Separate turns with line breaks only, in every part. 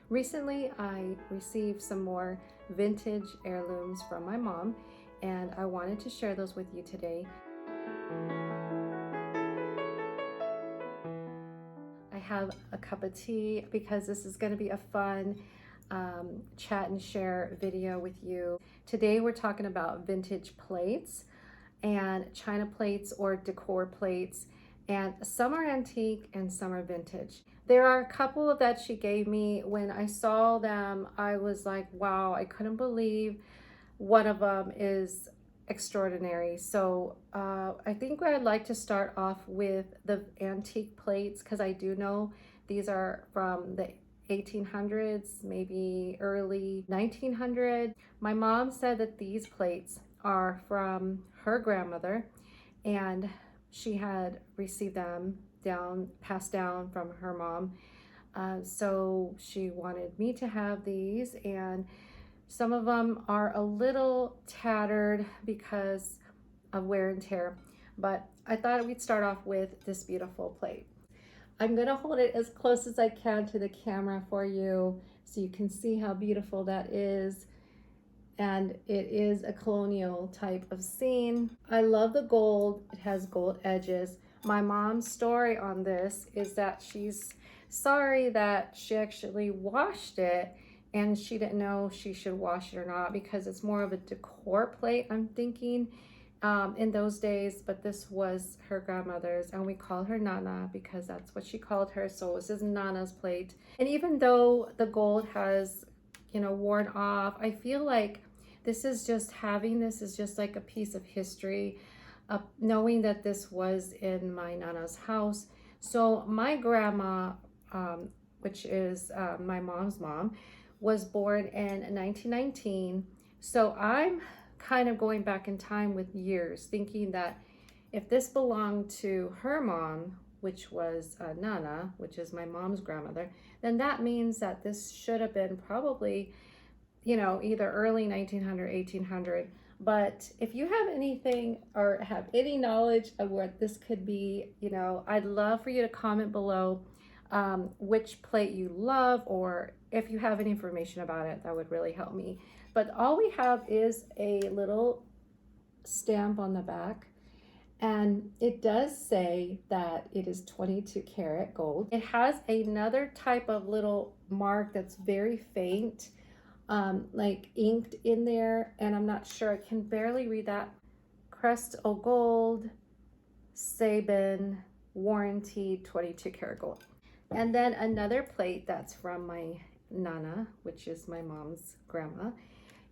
Recently, I received some more vintage heirlooms from my mom, and I wanted to share those with you today. I have a cup of tea because this is going to be a fun chat and share video with you. Today we're talking about vintage plates and china plates or decor plates, and some are antique and some are vintage. There are a couple that she gave me. When I saw them, I was like, wow, I couldn't believe one of them is extraordinary. So I think I'd like to start off with the antique plates, because I do know these are from the 1800s, maybe early 1900. My mom said that these plates are from her grandmother, and she had received them passed down from her mom. So she wanted me to have these, and some of them are a little tattered because of wear and tear, but I thought we'd start off with this beautiful plate. I'm gonna hold it as close as I can to the camera for you so you can see how beautiful that is. And it is a colonial type of scene. I love the gold. It has gold edges. My mom's story on this is that she's sorry that she actually washed it, and she didn't know she should wash it or not because it's more of a decor plate, I'm thinking, in those days. But this was her grandmother's, and we call her Nana because that's what she called her. So this is Nana's plate. And even though the gold has, worn off, I feel like this is just like a piece of history, knowing that this was in my Nana's house. So my grandma, which is my mom's mom, was born in 1919. So I'm kind of going back in time with years, thinking that if this belonged to her mom, which was Nana, which is my mom's grandmother, then that means that this should have been probably, either early 1900, 1800. But if you have anything or have any knowledge of what this could be, I'd love for you to comment below which plate you love, or if you have any information about it, that would really help me. But all we have is a little stamp on the back, and it does say that it is 22 karat gold. It has another type of little mark that's very faint, like inked in there, and I'm not sure, I can barely read that. Crest o gold, Sabin, warranty, 22 karat gold. And then another plate that's from my Nana, which is my mom's grandma,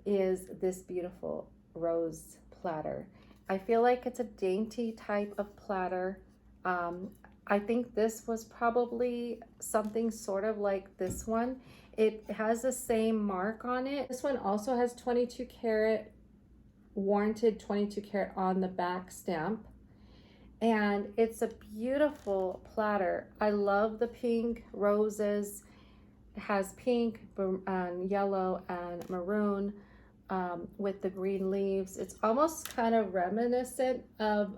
is this beautiful rose platter. I feel like it's a dainty type of platter. I think this was probably something sort of like this one. It has the same mark on it. This one also has 22 karat, warranted 22 karat on the back stamp. And it's a beautiful platter. I love the pink roses. It has pink, yellow, and maroon with the green leaves. It's almost kind of reminiscent of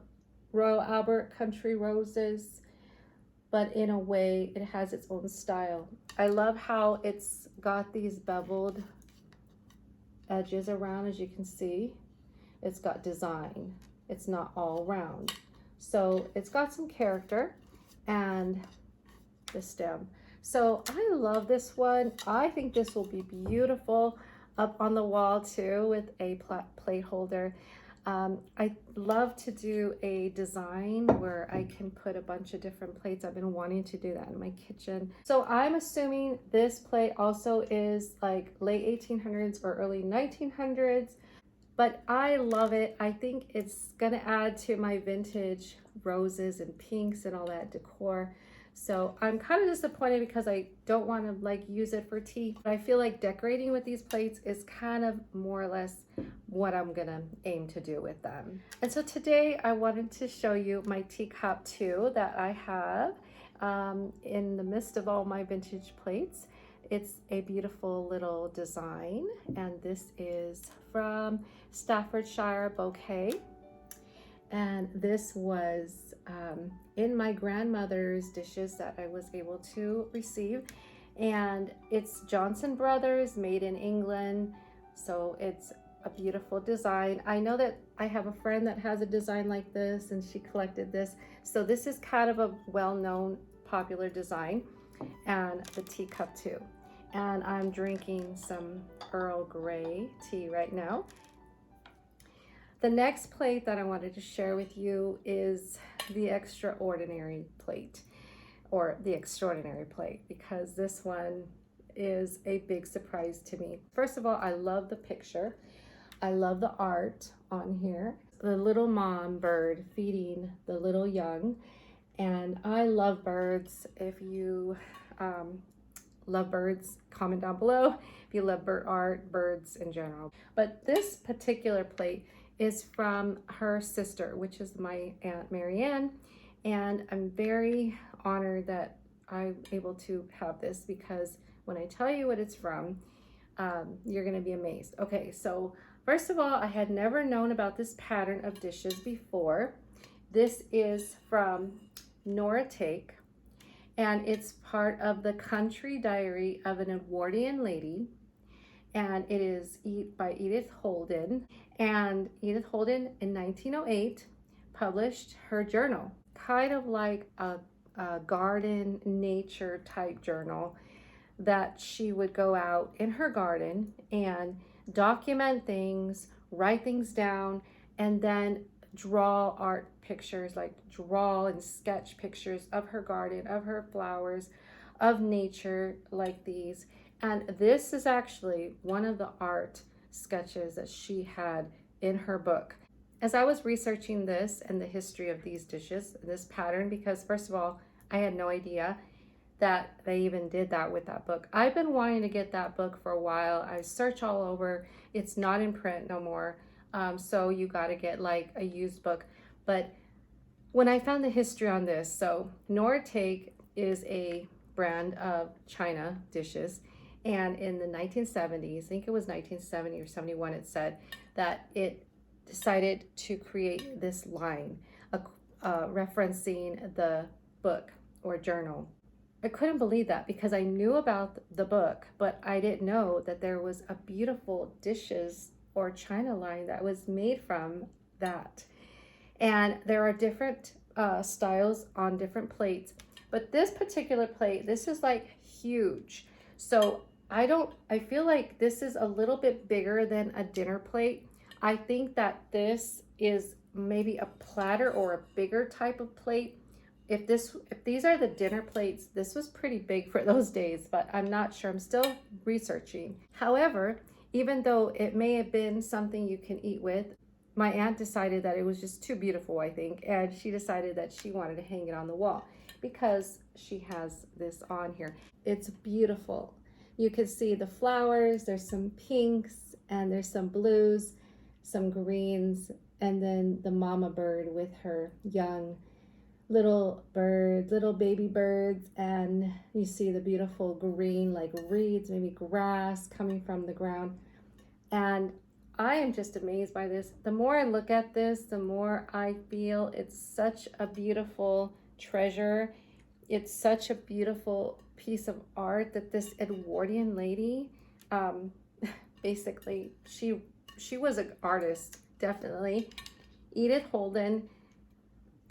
Royal Albert country roses, but in a way it has its own style. I love how it's got these beveled edges around, as you can see. It's got design. It's not all round. So it's got some character, and the stem. So I love this one. I think this will be beautiful up on the wall too with a plate holder. I love to do a design where I can put a bunch of different plates. I've been wanting to do that in my kitchen. So I'm assuming this plate also is like late 1800s or early 1900s. But I love it. I think it's gonna add to my vintage roses and pinks and all that decor. So I'm kind of disappointed because I don't want to like use it for tea. But I feel like decorating with these plates is kind of more or less what I'm gonna aim to do with them. And so today I wanted to show you my teacup too that I have in the midst of all my vintage plates. It's a beautiful little design, and this is from Staffordshire Bouquet. And this was in my grandmother's dishes that I was able to receive. And it's Johnson Brothers, made in England. So it's a beautiful design. I know that I have a friend that has a design like this, and she collected this. So this is kind of a well-known, popular design, and the teacup too. And I'm drinking some Earl Grey tea right now. The next plate that I wanted to share with you is the extraordinary plate, or the extraordinary plate, because this one is a big surprise to me. First of all, I love the picture. I love the art on here. The little mom bird feeding the little young. And I love birds. If you love birds, comment down below. If you love bird art, birds in general. But this particular plate is from her sister, which is my Aunt Marianne. And I'm very honored that I'm able to have this, because when I tell you what it's from, you're gonna be amazed. Okay, so first of all, I had never known about this pattern of dishes before. This is from Noritake, and it's part of the Country Diary of an Edwardian Lady, and it is by Edith Holden. And Edith Holden in 1908 published her journal, kind of like a garden nature type journal, that she would go out in her garden and document things, write things down, and then draw art pictures, like draw and sketch pictures of her garden, of her flowers, of nature like these. And this is actually one of the art sketches that she had in her book. As I was researching this and the history of these dishes, this pattern, because first of all, I had no idea that they even did that with that book. I've been wanting to get that book for a while. I search all over. It's not in print no more. So you got to get like a used book. But when I found the history on this, so Noritake is a brand of China dishes. And in the 1970s, I think it was 1970 or 71, it said that it decided to create this line referencing the book or journal. I couldn't believe that, because I knew about the book, but I didn't know that there was a beautiful dishes or china line that was made from that. And there are different styles on different plates, but this particular plate, this is like huge. So I feel like this is a little bit bigger than a dinner plate. I think that this is maybe a platter or a bigger type of plate. If these are the dinner plates, this was pretty big for those days, but I'm not sure. I'm still researching. However, even though it may have been something you can eat with, my aunt decided that it was just too beautiful, I think, and she decided that she wanted to hang it on the wall because she has this on here. It's beautiful. You can see the flowers. There's some pinks and there's some blues, some greens, and then the mama bird with her young little birds, little baby birds, and you see the beautiful green, like reeds, maybe grass coming from the ground. And I am just amazed by this. The more I look at this, the more I feel it's such a beautiful treasure. It's such a beautiful piece of art that this Edwardian lady, basically, she was an artist, definitely. Edith Holden.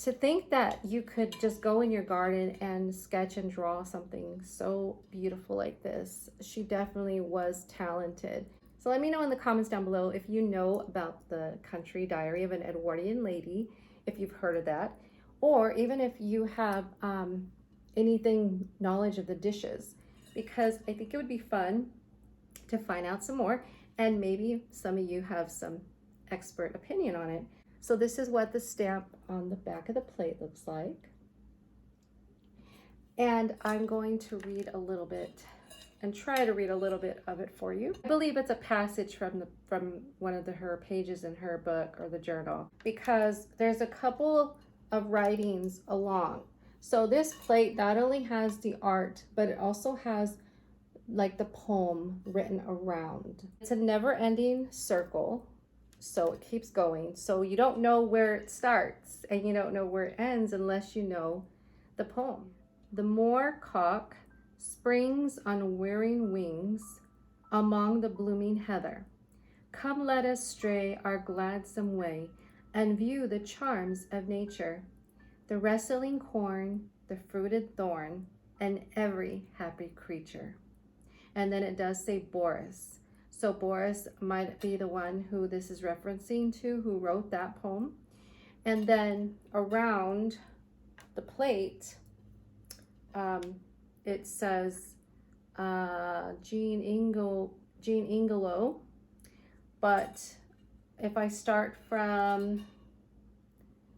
To think that you could just go in your garden and sketch and draw something so beautiful like this. She definitely was talented. So let me know in the comments down below if you know about the Country Diary of an Edwardian Lady, if you've heard of that, or even if you have anything knowledge of the dishes, because I think it would be fun to find out some more, and maybe some of you have some expert opinion on it. So this is what the stamp on the back of the plate looks like. And I'm going to read a little bit and try to read a little bit of it for you. I believe it's a passage from one of her pages in her book or the journal, because there's a couple of writings along. So this plate not only has the art, but it also has like the poem written around. It's a never-ending circle. So it keeps going. So you don't know where it starts and you don't know where it ends unless you know the poem. The more cock, Spring's unwearying wings among the blooming heather. Come, let us stray our gladsome way and view the charms of nature, the wrestling corn, the fruited thorn, and every happy creature. And then it does say Boris. So Boris might be the one who this is referencing to, who wrote that poem. And then around the plate, it says Jean Ingelow. But if I start from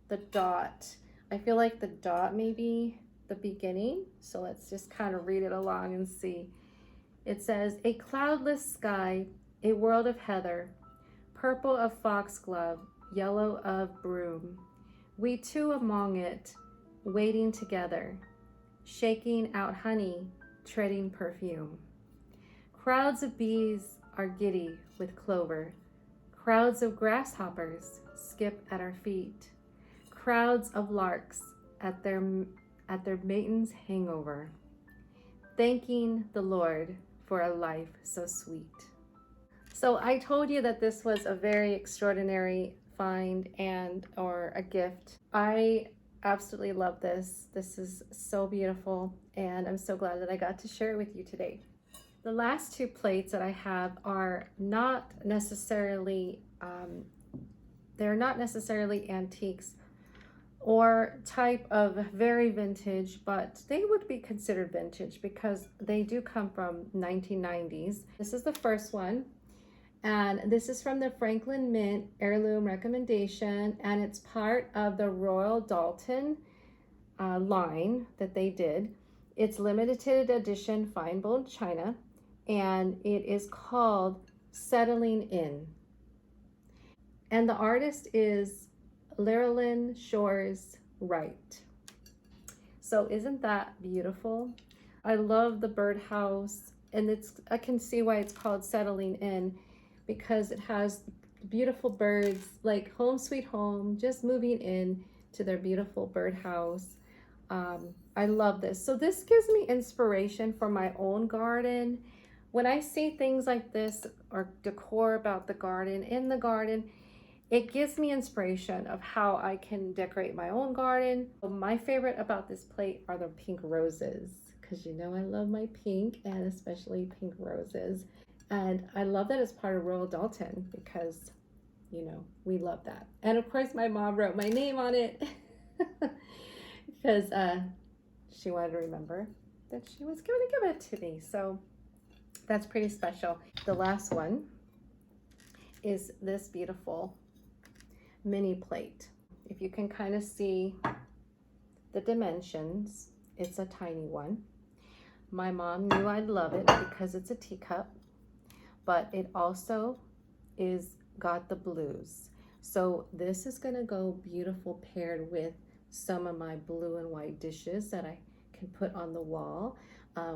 the dot, I feel like the dot may be the beginning. So let's just kind of read it along and see. It says, a cloudless sky, a world of heather, purple of foxglove, yellow of broom. We two among it, waiting together, shaking out honey, treading perfume. Crowds of bees are giddy with clover. Crowds of grasshoppers skip at our feet. Crowds of larks at their matins hangover, thanking the Lord for a life so sweet. So I told you that this was a very extraordinary find or a gift. I absolutely love this. This is so beautiful, and I'm so glad that I got to share it with you today. The last two plates that I have are not necessarily, they're not necessarily antiques or type of very vintage, but they would be considered vintage because they do come from 1990s. This is the first one, and this is from the Franklin Mint heirloom recommendation, and it's part of the Royal Dalton line that they did. It's limited edition fine bone china, and it is called Settling In. And the artist is Llewellyn Shores Wright. So isn't that beautiful? I love the birdhouse, and I can see why it's called Settling In, because it has beautiful birds, like home sweet home, just moving in to their beautiful birdhouse. I love this. So this gives me inspiration for my own garden. When I see things like this or decor about the garden, in the garden, it gives me inspiration of how I can decorate my own garden. My favorite about this plate are the pink roses, because you know I love my pink, and especially pink roses. And I love that it's part of Royal Dalton because, you know, we love that. And of course my mom wrote my name on it because she wanted to remember that she was going to give it to me. So that's pretty special. The last one is this beautiful mini plate. If you can kind of see the dimensions, it's a tiny one. My mom knew I'd love it because it's a teacup, but it also got the blues. So this is gonna go beautiful paired with some of my blue and white dishes that I can put on the wall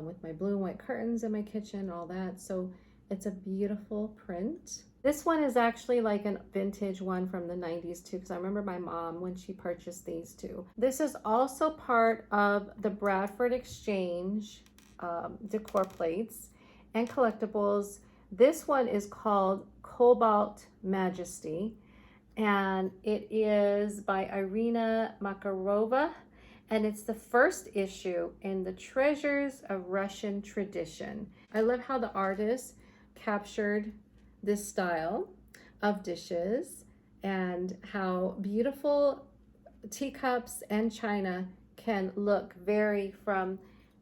with my blue and white curtains in my kitchen, all that. So it's a beautiful print. This one is actually like a vintage one from the 90s too, because I remember my mom when she purchased these two. This is also part of the Bradford Exchange decor plates and collectibles. This one is called Cobalt Majesty, and it is by Irina Makarova, and it's the first issue in the Treasures of Russian Tradition. I love how the artist captured this style of dishes and how beautiful teacups and china can look vary from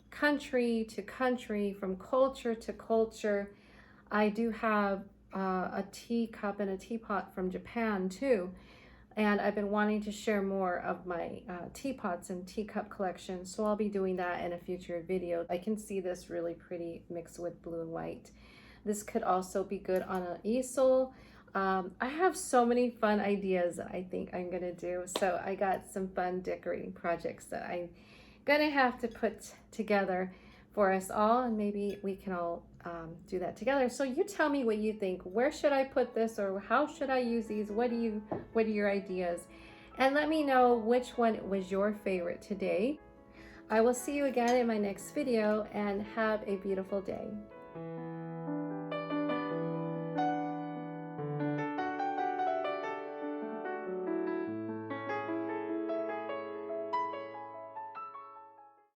country to country, from culture to culture. I do have a teacup and a teapot from Japan too, and I've been wanting to share more of my teapots and teacup collection, so I'll be doing that in a future video. I can see this really pretty mixed with blue and white. This could also be good on an easel. I have so many fun ideas that I think I'm gonna do, so I got some fun decorating projects that I'm gonna have to put together for us all, and maybe we can all do that together. So you tell me what you think. Where should I put this, or how should I use these? What are your ideas? And let me know which one was your favorite today. I will see you again in my next video, and have a beautiful day.